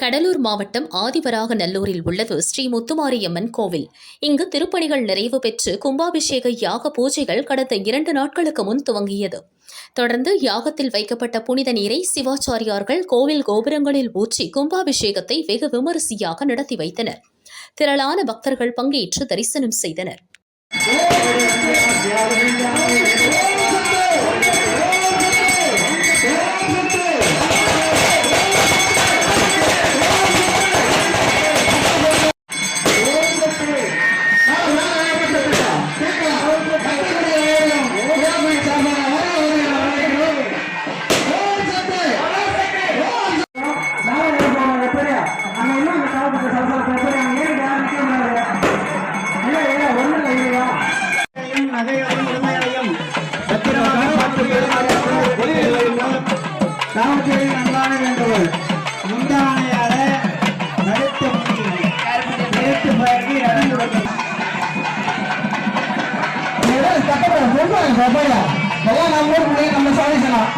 கடலூர் மாவட்டம் ஆதிவராகநல்லூரில் உள்ளது ஸ்ரீ முத்துமாரியம்மன் கோவில். இங்கு திருப்பணிகள் நிறைவு பெற்று கும்பாபிஷேக யாக பூஜைகள் கடந்த 2 நாட்களுக்கு முன் துவங்கியது. தொடர்ந்து யாகத்தில் வைக்கப்பட்ட புனித நீரை சிவாச்சாரியார்கள் கோவில் கோபுரங்களில் ஊற்றி கும்பாபிஷேகத்தை வெகு விமரிசையாக நடத்தி வைத்தனர். திரளான பக்தர்கள் பங்கேற்று தரிசனம் செய்தனர். நம்ம சாதிச்சலாம்